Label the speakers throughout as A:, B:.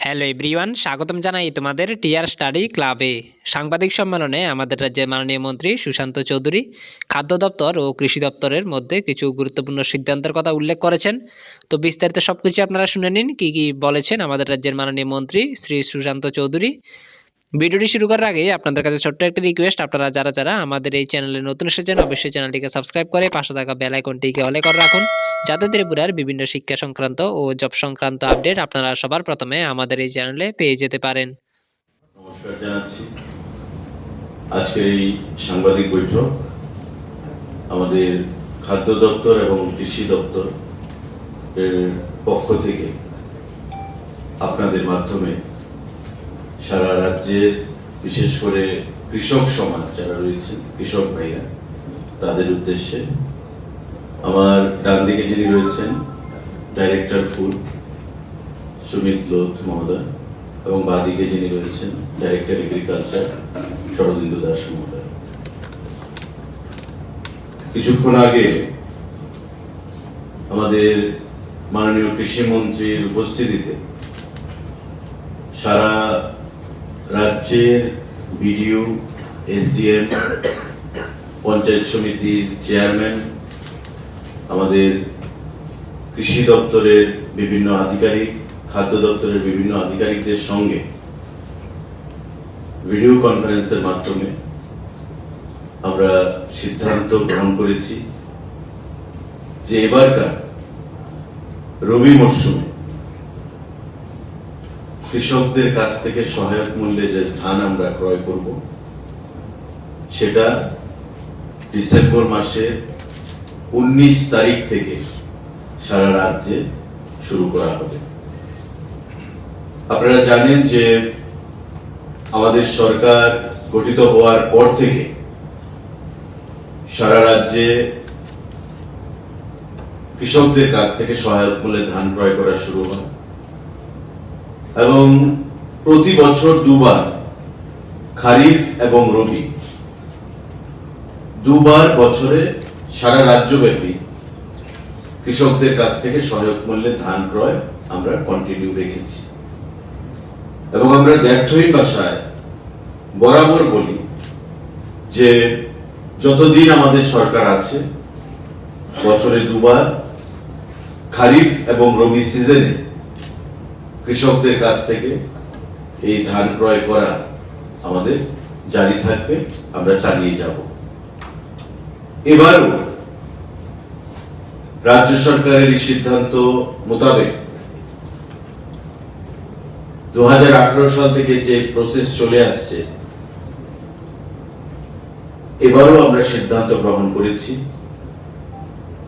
A: Hello everyone, স্বাগতম জানাই তোমাদের টিআর স্টাডি ক্লাবে। সাংবাদিক সম্মেলনে আমাদের রাজ্যের মাননীয় মন্ত্রী সুশান্ত চৌধুরী খাদ্য দপ্তর ও কৃষি দপ্তরের মধ্যে কিছু গুরুত্বপূর্ণ সিদ্ধান্তের কথা উল্লেখ করেছেন। তো বিস্তারিত সব কিছু আপনারা শুনে নিন কী কী বলেছেন আমাদের রাজ্যের মাননীয় মন্ত্রী শ্রী সুশান্ত চৌধুরী। ভিডিওটি শুরু করার আগে আপনাদের কাছে ছোট্ট একটা রিকোয়েস্ট, আপনারা যারা আমাদের এই চ্যানেলে নতুন এসেছেন অবশ্যই চ্যানেলটিকে সাবস্ক্রাইব করে পাশে থাকা বেল আইকনটিকে অলে করে রাখুন, যাতে ত্রিপুরার বিভিন্ন শিক্ষা সংক্রান্ত ও জব সংক্রান্ত আপডেট আপনারা সবার প্রথমে আমাদের এই চ্যানেলে পেয়ে যেতে পারেন।
B: নমস্কার জানাচ্ছি। আজকের এই সাংবাদিক বৈঠক আমাদের খাদ্য দপ্তর এবং কৃষি দপ্তর এর পক্ষ থেকে আপনাদের মাধ্যমে সারা রাজ্যের বিশেষ করে কৃষক সমাজ যারা রয়েছেন, কৃষক ভাইরা, তাদের উদ্দেশ্যে আমার ডান দিকে যিনি রয়েছেন ডাইরেক্টর ফুড সুমিত লোধ মহোদয় এবং বাঁদিকে যিনি রয়েছেন ডাইরেক্টর এগ্রিকালচার শরদিন্দু দাস মহোদয়। কিছুক্ষণ আগে আমাদের মাননীয় কৃষি মন্ত্রীর উপস্থিতিতে সারা রাজ্যের বিডিও, এসডিএম, পঞ্চায়েত সমিতির চেয়ারম্যান, আমাদের কৃষি দপ্তরের বিভিন্ন আধিকারিক, খাদ্য দপ্তরের বিভিন্ন আধিকারিকদের সঙ্গে ভিডিও কনফারেন্সের মাধ্যমে আমরা সিদ্ধান্ত গ্রহণ করেছি যে এবারকার রবি মরশুমে কৃষকদের কাছ থেকে সহায়ক মূল্যে যে ধান আমরা ক্রয় করব সেটা ডিসেম্বর মাসের 19 তারিখ থেকে সারা রাজ্যে শুরু করা হবে। আপনারা জানেন যে আমাদের সরকার গঠিত হওয়ার পর থেকে সারা রাজ্যে কৃষকদের কাছ থেকে সহায়ক মূল্যে ধান ক্রয় করা শুরু হয় এবং প্রতি বছর দুবার, খারিফ এবং রবি, দুবার বছরে সারা রাজ্যব্যাপী কৃষকদের কাছ থেকে সহায়ক মূল্যে ধান ক্রয় আমরা কন্টিনিউ রেখেছি এবং আমরা দ্ব্যর্থহীন ভাষায় বরাবর বলি যে যতদিন আমাদের সরকার আছে বছরে দুবার খারিফ এবং রবি সিজনে কৃষকদের কাছ থেকে এই ধান ক্রয় করা আমাদের জারি থাকবে, আমরা চালিয়ে যাব। এবারও রাজ্য সরকারের এই সিদ্ধান্ত মোতাবেক 2018 সাল থেকে যে প্রসেস চলে আসছে, এবারও আমরা সিদ্ধান্ত গ্রহণ করেছি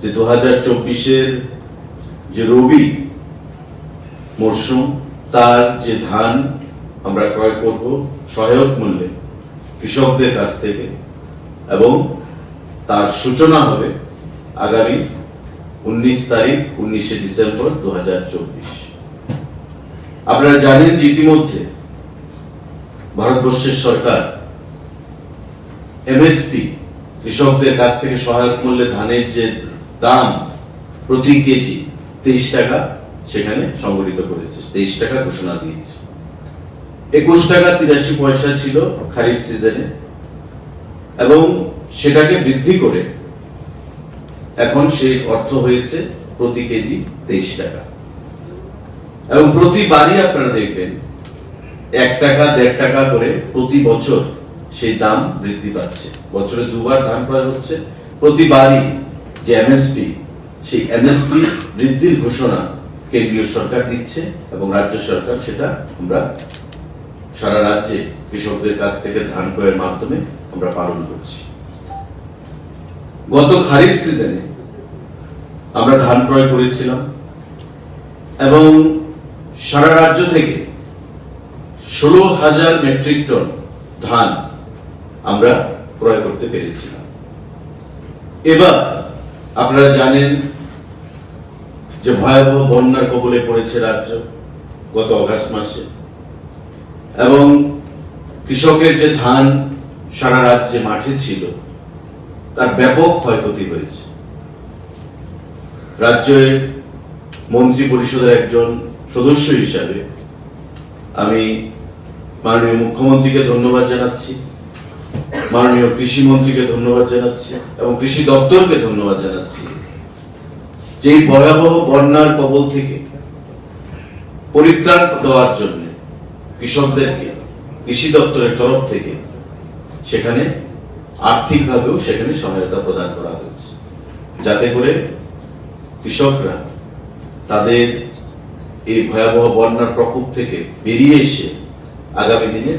B: যে 2024-এর যে রবি মরশুম তার যে ধান আমরা ক্রয় করব সহায়ক মূল্যে কৃষকদের কাছ থেকে এবং তার সূচনা হবে আগামী 19 তারিখ 19শে ডিসেম্বর 2024। আপনারা জানেন যে ইতিমধ্যে ভারতবর্ষের সরকার এমএসপি কৃষকদের কাছ থেকে সহায়ক মূল্যে ধানের যে দাম প্রতি কেজি 23 টাকা সেখানে সংগঠিত করেছে, 23 টাকা ঘোষণা দিয়েছে। 21 টাকা 83 পয়সা ছিল খারিফ সিজনে এবং সেটাকে বৃদ্ধি করে এখন সেই অর্থ হয়েছে প্রতি কেজি 23 টাকা এবং প্রতিবারই আপনারা দেখবেন 1 টাকা 1.5 টাকা করে প্রতি বছর সেই দাম বৃদ্ধি পাচ্ছে। বছরে দুবার ধান ক্রয় হচ্ছে, প্রতিবারই যে এমএসপি সেই এমএসপি বৃদ্ধির ঘোষণা কেন্দ্রীয় সরকার দিচ্ছে এবং রাজ্য সরকার সেটা আমরা সারা রাজ্যে কৃষকদের কাছ থেকে ধান ক্রয়ের মাধ্যমে আমরা পালন করছি। গত খারিফ সিজনে আমরা ধান ক্রয় করেছিলাম এবং সারা রাজ্য থেকে 16,000 মেট্রিক টন ধান আমরা ক্রয় করতে পেরেছিলাম। এবার আপনারা জানেন যে ভয়াবহ বন্যার কবলে পড়েছে রাজ্য গত অগাস্ট মাসে এবং কৃষকের যে ধান সারা রাজ্যে মাঠে ছিল তার ব্যাপক ক্ষয়ক্ষতি হয়েছে। রাজ্যের মন্ত্রী পরিষদের একজন সদস্য হিসাবে আমি মাননীয় মুখ্যমন্ত্রীকে ধন্যবাদ জানাচ্ছি, মাননীয় কৃষি মন্ত্রীকে ধন্যবাদ জানাচ্ছি এবং কৃষি দপ্তরকে ধন্যবাদ জানাচ্ছি যে এই ভয়াবহ বন্যার কবল থেকে পরিত্রাণ দেওয়ার জন্য কৃষকদেরকে কৃষি দপ্তরের তরফ থেকে সেখানে আর্থিকভাবেও সেখানে সহায়তা প্রদান করা হয়েছে, যাতে করে কৃষকরা তাদের এই ভয়াবহ বন্যার প্রকোপ থেকে বেরিয়ে এসে আগামী দিনে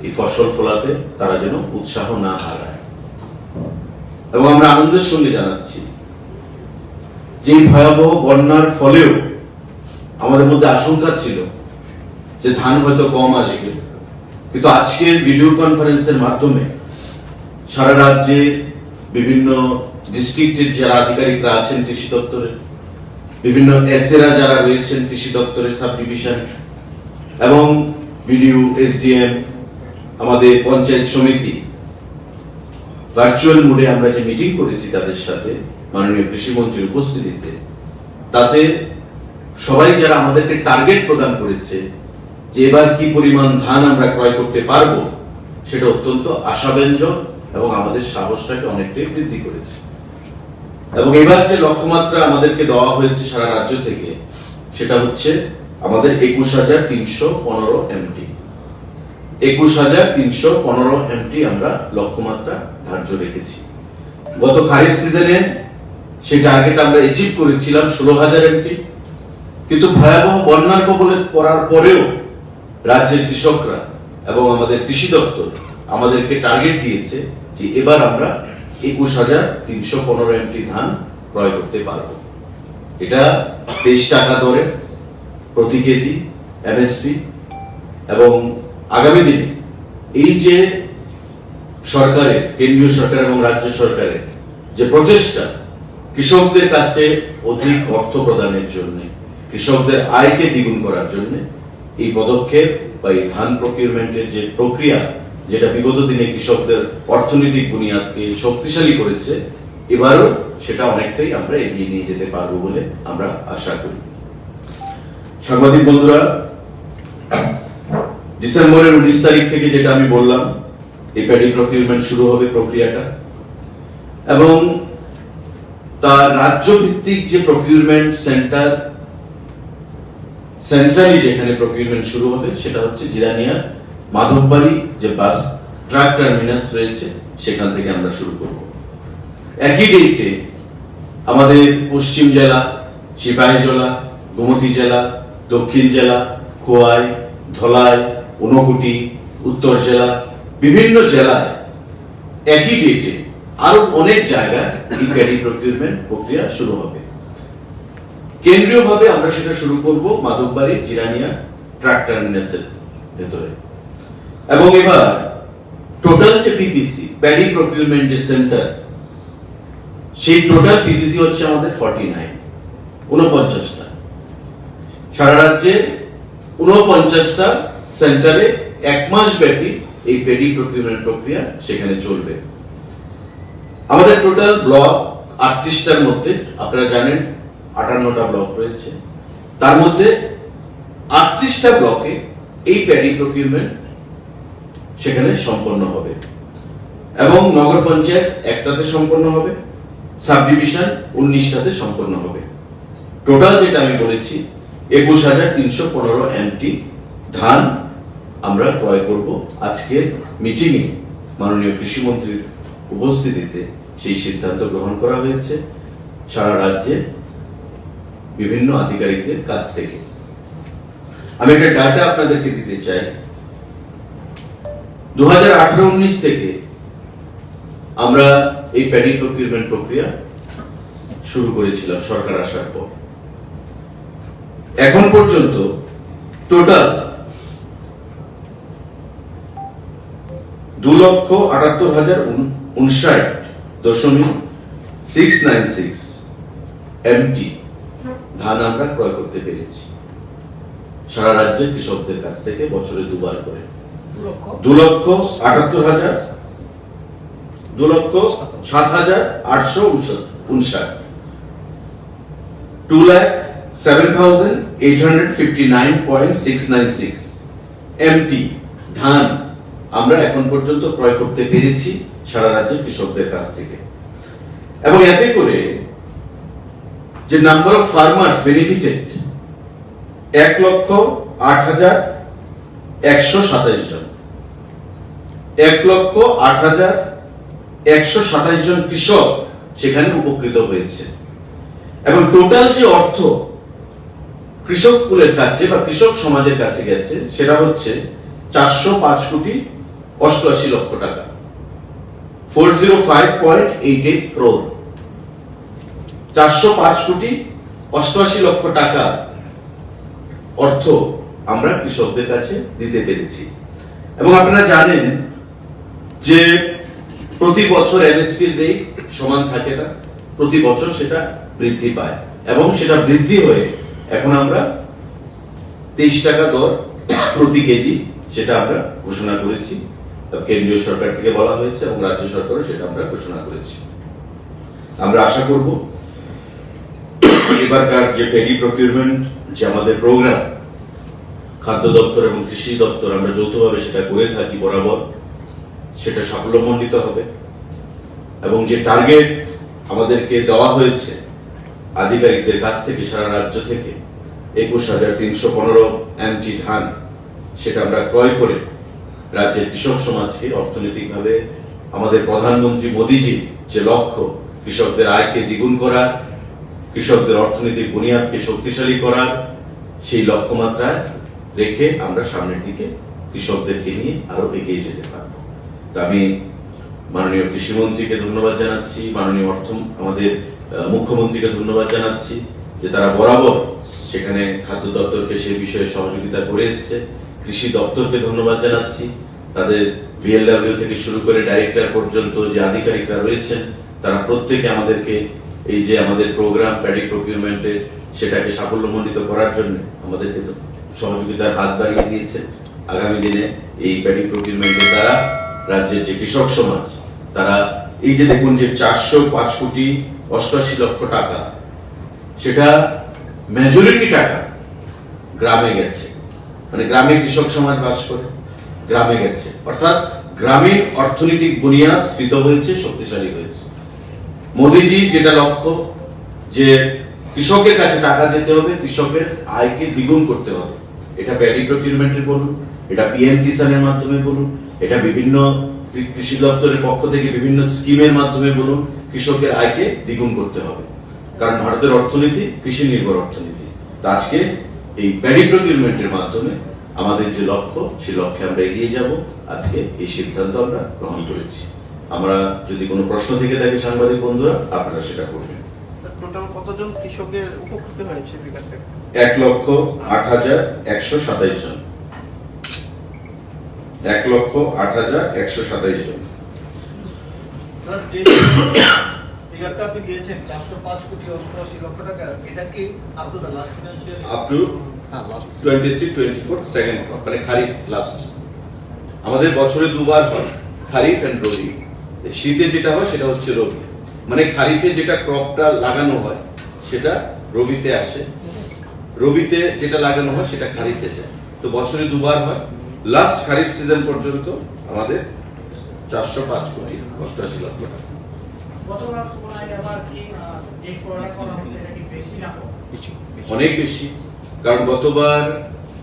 B: এই ফসল ফলাতে তারা যেন উৎসাহ না হারায়। এবং আমরা আনন্দের সঙ্গে জানাচ্ছি যে এই ভয়াবহ বন্যার ফলেও আমাদের মধ্যে আশঙ্কা ছিল যে ধান হয়তো কম আসবে, কিন্তু আজকের ভিডিও কনফারেন্সের মাধ্যমে সারা রাজ্যে বিভিন্ন ডিস্ট্রিক্টের যারা আধিকারিকরা আছেন কৃষি দপ্তরে, বিভিন্ন এসএরা যারা রয়েছেন কৃষি দপ্তরের সাব ডিভিশন এবং বিডিও, এসডিএম, আমাদের পঞ্চায়েত সমিতি, ভার্চুয়াল মোডে আমরা যে মিটিং করেছি তাদের সাথে মাননীয় কৃষি মন্ত্রীর উপস্থিতিতে, তাতে সবাই যারা আমাদেরকে টার্গেট প্রদান করেছে যে এবার কি পরিমাণ ধান আমরা ক্রয় করতে পারবো, সেটা অত্যন্ত আশাব্যঞ্জক এবং আমাদের সাহসটাকে অনেকটাই বৃদ্ধি করেছে। এবং এবার যে লক্ষ্যমাত্রা আমাদেরকে দেওয়া হয়েছে সারা রাজ্য থেকে, সেটা হচ্ছে আমাদের 21,315 এমটি। 21,315 এমটি আমরা লক্ষ্যমাত্রা ধার্য রেখেছি। গত খারিফ সিজনে সেই টার্গেট আমরা অ্যাচিভ করেছিলাম 16,000 এমটি, কিন্তু ভয়াবহ বন্যার কবলে পড়ার পরেও রাজ্যের কৃষকরা এবং আমাদের কৃষি দপ্তর আমাদেরকে টার্গেট দিয়েছে যে এবার আমরা 21,315 এমটি ধান ক্রয় করতে পারবো। এটা 23 টাকা দরে প্রতি কেজি এমএসপি। এবং আগামী দিনে এই যে সরকারের, কেন্দ্রীয় সরকার এবং রাজ্য সরকারের যে প্রচেষ্টা কৃষকদের কাছে অধিক অর্থ প্রদানের জন্য, কৃষকদের আয়কে দ্বিগুণ করার জন্য, এই পদক্ষেপ বা এই ধান প্রকিউরমেন্টের যে প্রক্রিয়া, যেটা বিগত দিনে কৃষকদের অর্থনৈতিক বুনিয়াদকে শক্তিশালী করেছে, এবারও সেটা অনেকটাই আমরা এগিয়ে নিয়ে যেতে পারবো বলে আমরা আশা করি। সাংবাদিক বন্ধুরা, ডিসেম্বরের 19 তারিখ থেকে যেটা আমি বললাম, এই প্যাডি প্রকিউরমেন্ট শুরু হবে প্রক্রিয়াটা, এবং তার রাজ্য ভিত্তিক যে প্রকিউরমেন্ট সেন্টার, সেন্ট্রালি যেখানে প্রকিউরমেন্ট শুরু হবে সেটা হচ্ছে জিরানিয়া মাধববাড়ি যে বাস ট্রাক টার্মিনাস রয়েছে, সেখান থেকে আমরা শুরু করব। একই ডেটে আমাদের পশ্চিম জেলা, সিপাহীজলা, গোমতী জেলা, দক্ষিণ জেলা, খোয়াই, ধলাই, ঊনকোটি, উত্তর জেলা, বিভিন্ন জেলায় একই ডেটে আরো অনেক জায়গায় এই প্যাডি প্রকিউরমেন্ট প্রক্রিয়া শুরু হবে। কেন্দ্রীয়ভাবে আমরা সেটা শুরু করব মাধববাড়ি জিরানিয়া ট্রাক টার্মিনাসের ভেতরে। এবং এবার টোটাল যে পিপিসি, প্যাডি প্রকিউরমেন্ট যে সেন্টার, সেই টোটাল পিপিসি হচ্ছে আমাদের 49টা। সারা রাজ্যে 49টা সেন্টারে 1 মাস ব্যাপী এই প্যাডি প্রকিউরমেন্ট প্রক্রিয়া সেখানে চলবে। আমাদের টোটাল ব্লক 38টার মধ্যে, আপনারা জানেন 58টা ব্লক রয়েছে, তার মধ্যে 38টা ব্লকে এই প্যাডি প্রকিউরমেন্ট সেখানে সম্পন্ন হবে এবং নগর পঞ্চায়েত 1টাতে সম্পন্ন হবে, সাব ডিভিশন 19টাতে সম্পন্ন হবে। টোটাল যেটা আমি বলেছি 21,315 এমটি ধান আমরা ক্রয় করব। আজকের মিটিংয়ে মাননীয় কৃষি মন্ত্রীর উপস্থিতিতে সেই সিদ্ধান্ত গ্রহণ করা হয়েছে সারা রাজ্যে বিভিন্ন আধিকারিকদের কাছ থেকে। আমি একটা ডাটা আপনাদেরকে দিতে চাই। 2018-19 থেকে আমরা এই প্যাডি প্রকিউরমেন্ট প্রক্রিয়া শুরু করেছিলাম সরকার আসার পর। এখন পর্যন্ত টোটাল 2,78,059.696 এমটি ধান আমরা ক্রয় করতে পেরেছি সারা রাজ্যের কৃষকদের কাছ থেকে, বছরে 2বার করে। 2,07,859, 2,07,859.696 এমটি ধান আমরা এখন পর্যন্ত ক্রয় করতে পেরেছি সারা রাজ্যের কৃষকদের কাছ থেকে। এবং এতে করে যে নাম্বার অফ ফার্মার্স বেনিফিটেড 1,08,127 জন, 1,08,127 জন কৃষক সেখানে উপকৃত হয়েছে। এবং টোটাল যে অর্থ কৃষক কুলের কাছে বা কৃষক সমাজের কাছে গেছে সেটা হচ্ছে 405,88,00,000 টাকা, 405.88 crore। 405,88,00,000 টাকা অর্থ আমরা কৃষকদের কাছে দিতে পেরেছি। এবং আপনারা জানেন যে প্রতি বছর এমএসপির রেট সমান থাকে না, প্রতি বছর সেটা বৃদ্ধি পায় এবং সেটা বৃদ্ধি হয়ে এখন আমরা 23 টাকা দর প্রতি কেজি সেটা আমরা ঘোষণা করেছি। কেন্দ্রীয় সরকার থেকে বলা হয়েছে এবং রাজ্য সরকারও সেটা আমরা ঘোষণা করেছি। আমরা আশা করব এবারকার যে প্যাডি প্রকিউরমেন্ট যে আমাদের প্রোগ্রাম, খাদ্য দপ্তর এবং কৃষি দপ্তর আমরা যৌথভাবে সেটা করে থাকি বরাবর, সেটা সাফল্যমণ্ডিত হবে। এবং যে টার্গেট আমাদেরকে দেওয়া হয়েছে আধিকারিকদের কাছ থেকে সারা রাজ্য থেকে 21,315 এমটি ধান, সেটা আমরা ক্রয় করে রাজ্যের কৃষক সমাজকে অর্থনৈতিকভাবে আমাদের প্রধানমন্ত্রী মোদীজি যে লক্ষ্য কৃষকদের আয়কে দ্বিগুণ করা, কৃষকদের অর্থনৈতিক বুনিয়াদকে শক্তিশালী করা, সেই লক্ষ্যমাত্রায় রেখে আমরা সামনের দিকে কৃষকদেরকে নিয়ে আরো এগিয়ে যেতে পারব। তো আমি মাননীয় কৃষিমন্ত্রীকে ধন্যবাদ জানাচ্ছি, মাননীয় আমাদের মুখ্যমন্ত্রীকে ধন্যবাদ জানাচ্ছি যে তারা বরাবর সেখানে খাদ্য দপ্তরকে সে বিষয়ে সহযোগিতা করে এসছে। কৃষি দপ্তরকে ধন্যবাদ জানাচ্ছি, তাদের ভিএলডব্লিউ থেকে শুরু করে ডাইরেক্টর পর্যন্ত যে আধিকারিকরা রয়েছেন তারা প্রত্যেকে আমাদেরকে এই যে আমাদের প্রোগ্রাম প্যাডি প্রকিউরমেন্টে সেটাকে সাফল্যমণ্ডিত করার জন্য আমাদেরকে সহযোগিতার হাত বাড়িয়ে দিয়েছে। আগামী দিনে এই প্যাডি প্রকিউরমেন্টের দ্বারা রাজ্যের যে কৃষক সমাজ তারা এই যে দেখুন যে 405,88,00,000 টাকা, সেটা মেজরিটি টাকা গ্রামে গেছে, মানে গ্রামে কৃষক সমাজ বাস করে, গ্রামে গেছে, অর্থাৎ গ্রামীণ অর্থনৈতিক বুনিয়াদ স্ফীত হয়েছে, শক্তিশালী হয়েছে। মোদীজি যেটা লক্ষ্য যে কৃষকের কাছে টাকা যেতে হবে, কৃষকের আয়কে দ্বিগুণ করতে হবে, এটা প্যাডি প্রকিউরমেন্টের বলুন, এটা পিএম কিষানের মাধ্যমে বলুন, এটা বিভিন্ন কৃষি দপ্তরের পক্ষ থেকে বিভিন্ন স্কিমের মাধ্যমে বলুন, কৃষকের আয়কে দ্বিগুণ করতে হবে। কারণ ভারতের অর্থনীতি কৃষি নির্ভর অর্থনীতি। আজকে এই প্যাডি প্রকিউরমেন্টের মাধ্যমে আমাদের যে লক্ষ্য সেই লক্ষ্যে আমরা এগিয়ে যাব। আজকে এই সিদ্ধান্ত আমরা গ্রহণ করেছি। আমরা যদি কোনো প্রশ্ন থেকে থাকে সাংবাদিক বন্ধুরা আপনারা সেটা করবেন।
C: টোটাল কতজন কৃষকের উপকৃত হয়েছে?
B: 1,08,127 জন, 1,08,127 জন।
C: স্যার, যে ফিগারটা আপনি দিয়েছেন 405,88,00,000 টাকা, এটা কি up to the last financial?
B: Up to 23-24 second crop, মানে খারিফ লাস্ট। আমাদের বছরে দুবার হয়, খারিফ এন্ড রবি। শীতে যেটা হয় সেটা হচ্ছে রবি, মানে খারিফে যেটা ক্রপটা লাগানো হয় সেটা রবিতে আসে, রবিতে যেটা লাগানো হয় সেটা খারিফে যায়। তো বছরে দুবার হয়। লাস্ট খারিফ সিজন পর্যন্ত আমাদের 405,88,00,000 টাকা। অনেক বেশি, কারণ গতবার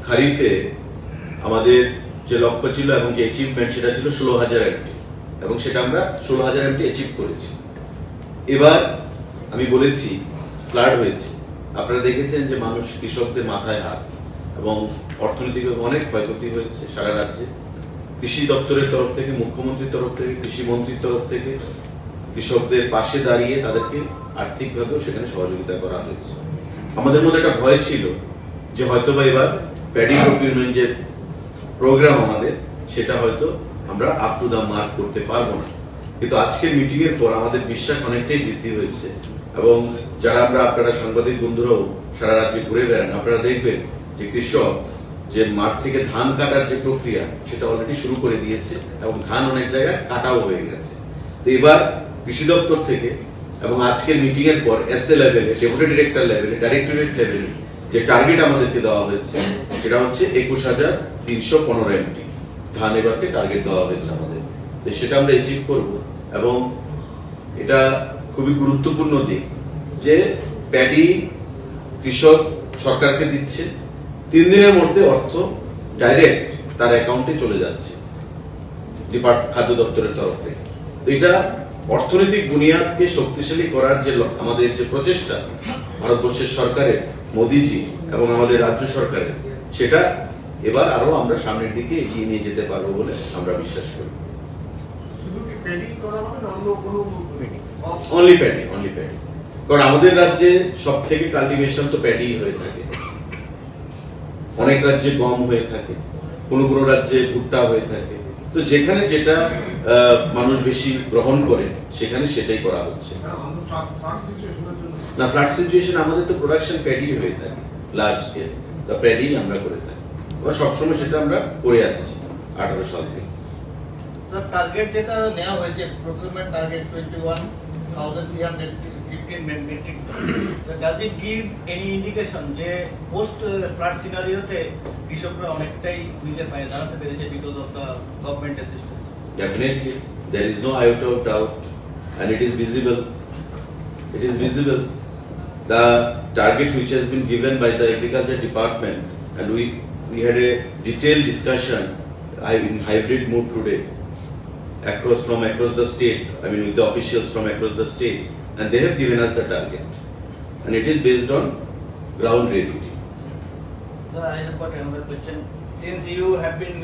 B: খারিফে আমাদের যে লক্ষ্য ছিল এবং যে অ্যাচিভমেন্ট সেটা ছিল 16,000 এমটি, এবং সেটা আমরা 16,000 এমটি অ্যাচিভ করেছি। এবার আমি বলেছি ফ্লাড হয়েছে, আপনারা দেখেছেন যে মানুষ, কৃষকদের মাথায় হাত, এবং অর্থনৈতিক অনেক ক্ষয়ক্ষতি হয়েছে সারা রাজ্যে। কৃষি দপ্তরের তরফ থেকে, মুখ্যমন্ত্রীর তরফ থেকে, কৃষি মন্ত্রীর তরফ থেকে কৃষকদের পাশে দাঁড়িয়ে তাদেরকে আর্থিকভাবেও সেখানে সহযোগিতা করা হয়েছে। আমাদের মধ্যে একটা ভয় ছিল যে হয়তোবা এবার প্যাডি প্রকিউরমেন্ট যে প্রোগ্রাম আমাদের সেটা হয়তো আমরা আপ টু দা মার্ক করতে পারবো না, কিন্তু আজকের মিটিং এর পর আমাদের বিশ্বাস অনেকটাই বৃদ্ধি হয়েছে। এবং যারা আপনারা সাংবাদিক বন্ধুরাও সারা রাজ্যে ঘুরে বেড়ান, আপনারা দেখবেন যে কৃষক যে মাঠ থেকে ধান কাটার যে প্রক্রিয়া সেটা অলরেডি শুরু করে দিয়েছে এবং ধান অনেক জায়গায় কাটাও হয়ে গেছে। তো এবার কৃষি দপ্তর থেকে এবং আজকের মিটিং এর পর এসএ লেভেলে, ডেপুটি ডিরেক্টর লেভেলে, ডাইরেক্টরেট লেভেলে যে টার্গেট আমাদেরকে দেওয়া হয়েছে সেটা হচ্ছে 21,315 এমটি ধান এবারকে টার্গেট দেওয়া হয়েছে আমাদের, তো সেটা আমরা অ্যাচিভ করব। এবং এটা খুবই গুরুত্বপূর্ণ দিক যে প্যাডি কৃষক সরকারকে দিচ্ছে, 3 দিনের মধ্যে অর্থ ডাইরেক্ট তার অ্যাকাউন্টে চলে যাচ্ছে খাদ্য দপ্তরের তরফ থেকে। তো এটা অর্থনৈতিক বুনিয়াদকে শক্তিশালী করার যে আমাদের যে প্রচেষ্টা ভারতবর্ষের সরকারের, মোদিজি এবং আমাদের রাজ্য সরকারের, সেটা এবার আরো আমরা সামনের দিকে এগিয়ে নিয়ে যেতে পারবো বলে আমরা বিশ্বাস করি।
C: শুধু কি প্যাডি করা হবে না অন্য কোনো
B: অনলি প্যাডি, কারণ আমাদের রাজ্যে সব থেকে কাল্টিভেশন তো প্যাডি হয়ে থাকে, অনেক রাজ্যে গম হয়ে থাকে, কোনো কোনো রাজ্যে ভুট্টা হয়ে থাকে, তো যেখানে যেটা মানুষ বেশি গ্রহণ করে সেখানে সেটাই করা হচ্ছে। না, ফ্লাড সিচুয়েশন আমাদের তো প্রোডাকশন প্যাডি হয়ে থাকে লার্জ স্কেল, তো প্যাডি আমরা করে থাকি, এবার সবসময় সেটা আমরা করে আসছি 18 সাল থেকে।
C: স্যার টার্গেট যেটা নেওয়া হয়েছে procurement target 21,315 metric ton, does it give any indication যে পোস্ট ফ্লাড সিনারিওতে কৃষকরা অনেকটাই নিজের পায়ে দাঁড়াতে পেরেছে because of the government assistance?
B: Definitely, there is no iota of doubt, and it is visible. It is visible. The target which has been given by the Agriculture Department, and we had a detailed discussion in hybrid mode today from across the state. I mean, with the officials from across the state, and they have given us the target, and it is based on ground reality.
C: Sir, I have got another question. Since you have been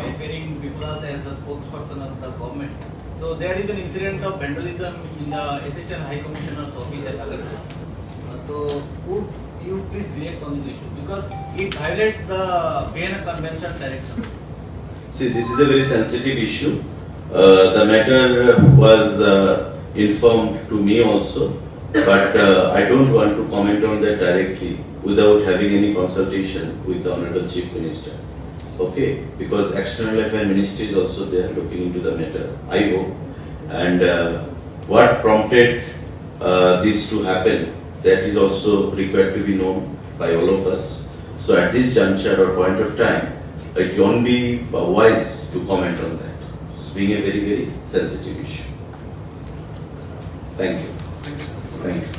C: appearing before us as the spokesperson of the government, so there is an incident of vandalism in the Assistant High Commissioner's office at Agartala. So would you please react on this issue because it violates the Vienna Convention directions?
B: See, this is a very sensitive issue. The matter was informed to me also, but I don't want to comment on that directly without having any consultation with the Honorable Chief Minister. Okay, because External Affairs Ministry is also there looking into the matter, I hope. And what prompted this to happen, that is also required to be known by all of us. So at this juncture or point of time, it won't be wise to comment on that. It's being a very, very sensitive issue. Thank you. Thank you.